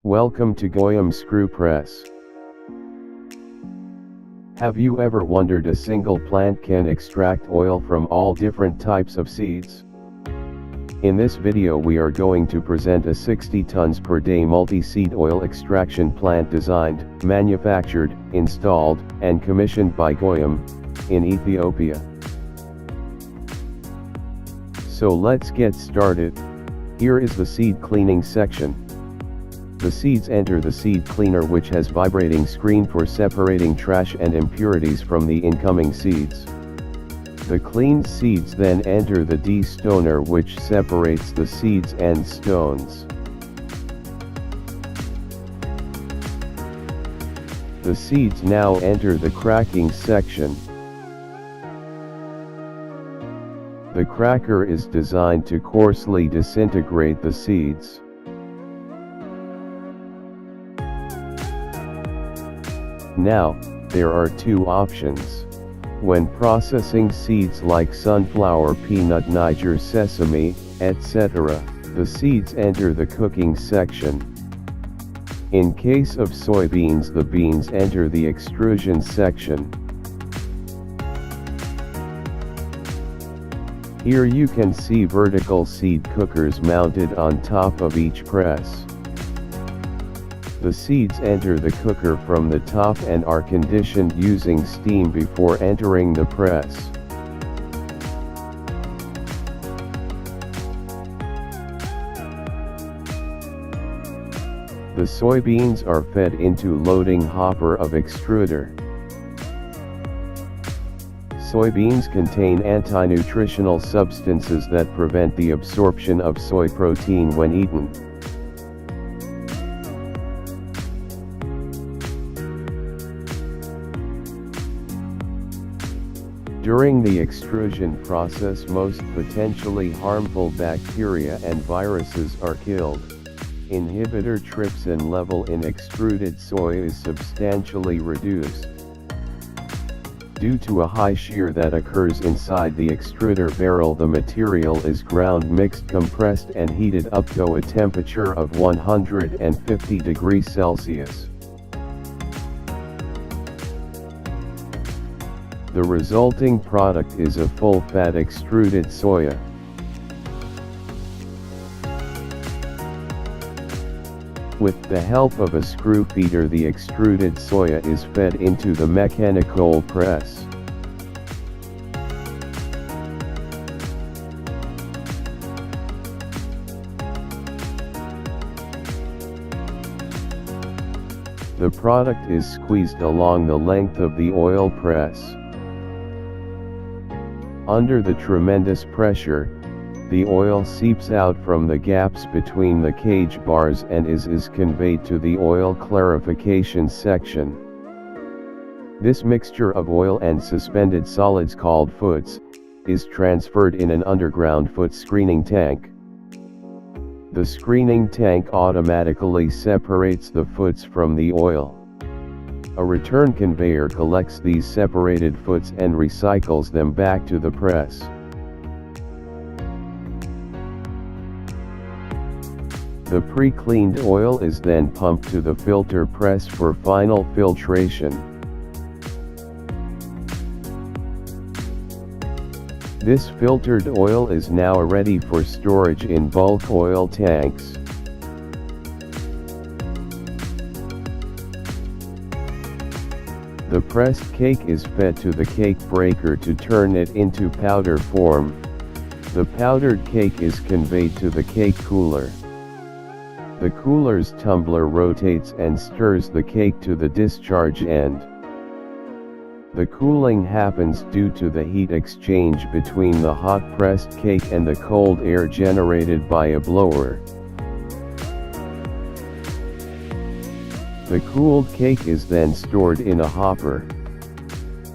Welcome to Goyam Screw Press. Have you ever wondered a single plant can extract oil from all different types of seeds? In this video we are going to present a 60 tons per day multi-seed oil extraction plant designed, manufactured, installed, and commissioned by Goyam, in Ethiopia. So let's get started. Here is the seed cleaning section. The seeds enter the seed cleaner, which has vibrating screen for separating trash and impurities from the incoming seeds. The cleaned seeds then enter the de-stoner, which separates the seeds and stones. The seeds now enter the cracking section. The cracker is designed to coarsely disintegrate the seeds. Now, there are two options. When processing seeds like sunflower, peanut, Niger sesame, etc., the seeds enter the cooking section. In case of soybeans, the beans enter the extrusion section. Here you can see vertical seed cookers mounted on top of each press. The seeds enter the cooker from the top and are conditioned using steam before entering the press. The soybeans are fed into loading hopper of extruder. Soybeans contain anti-nutritional substances that prevent the absorption of soy protein when eaten. During the extrusion process, most potentially harmful bacteria and viruses are killed. Inhibitor trypsin level in extruded soy is substantially reduced. Due to a high shear that occurs inside the extruder barrel, the material is ground, mixed, compressed and heated up to a temperature of 150 degrees Celsius. The resulting product is a full-fat extruded soya. With the help of a screw feeder, the extruded soya is fed into the mechanical press. The product is squeezed along the length of the oil press. Under the tremendous pressure, the oil seeps out from the gaps between the cage bars and is conveyed to the oil clarification section. This mixture of oil and suspended solids, called foods, is transferred in an underground foot screening tank. The screening tank automatically separates the foods from the oil. A return conveyor collects these separated foods and recycles them back to the press. The pre-cleaned oil is then pumped to the filter press for final filtration. This filtered oil is now ready for storage in bulk oil tanks. The pressed cake is fed to the cake breaker to turn it into powder form. The powdered cake is conveyed to the cake cooler. The cooler's tumbler rotates and stirs the cake to the discharge end. The cooling happens due to the heat exchange between the hot pressed cake and the cold air generated by a blower. The cooled cake is then stored in a hopper.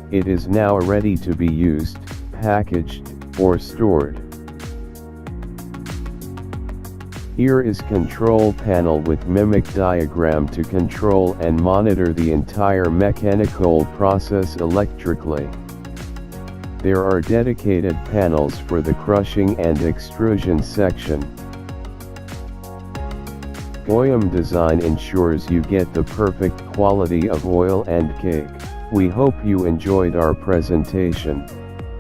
It is now ready to be used, packaged, or stored. Here is control panel with mimic diagram to control and monitor the entire mechanical process electrically. There are dedicated panels for the crushing and extrusion section. OEM design ensures you get the perfect quality of oil and cake. We hope you enjoyed our presentation.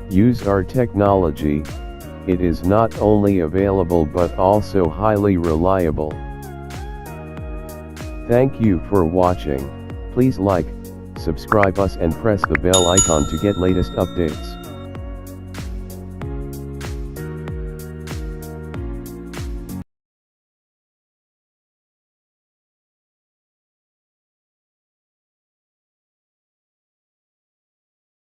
Use our technology. It is not only available but also highly reliable. Thank you for watching. Please like, subscribe us and press the bell icon to get latest updates.